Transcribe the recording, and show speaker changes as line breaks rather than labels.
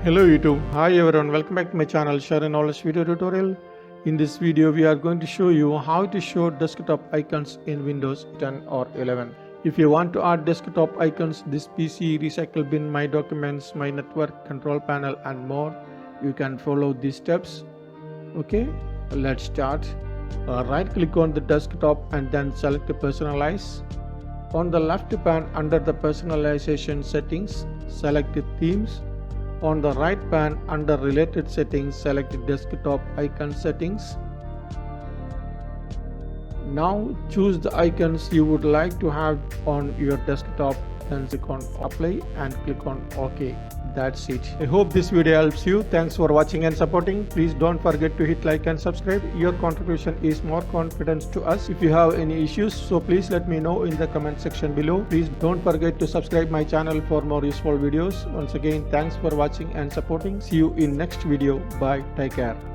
Hello YouTube, hi everyone, welcome back to my channel Share Knowledge video tutorial. In this video we are going to show you how to show desktop icons in Windows 10 or 11. If you want to add desktop icons, this PC, recycle bin, my documents, my network, control panel and more, you can follow these steps. Okay, let's start. Right click on the desktop and then select Personalize. On the left pane under the Personalization Settings, select Themes. On the right pane under Related Settings, select Desktop Icon Settings. Now choose the icons you would like to have on your desktop, then click on Apply and click on OK. That's it. I hope this video helps you. Thanks for watching and supporting. Please don't forget to hit like and subscribe. Your contribution is more confidence to us. If you have any issues, so please let me know in the comment section below. Please don't forget to subscribe my channel for more useful videos. Once again, thanks for watching and supporting. See you in next video. Bye. Take care.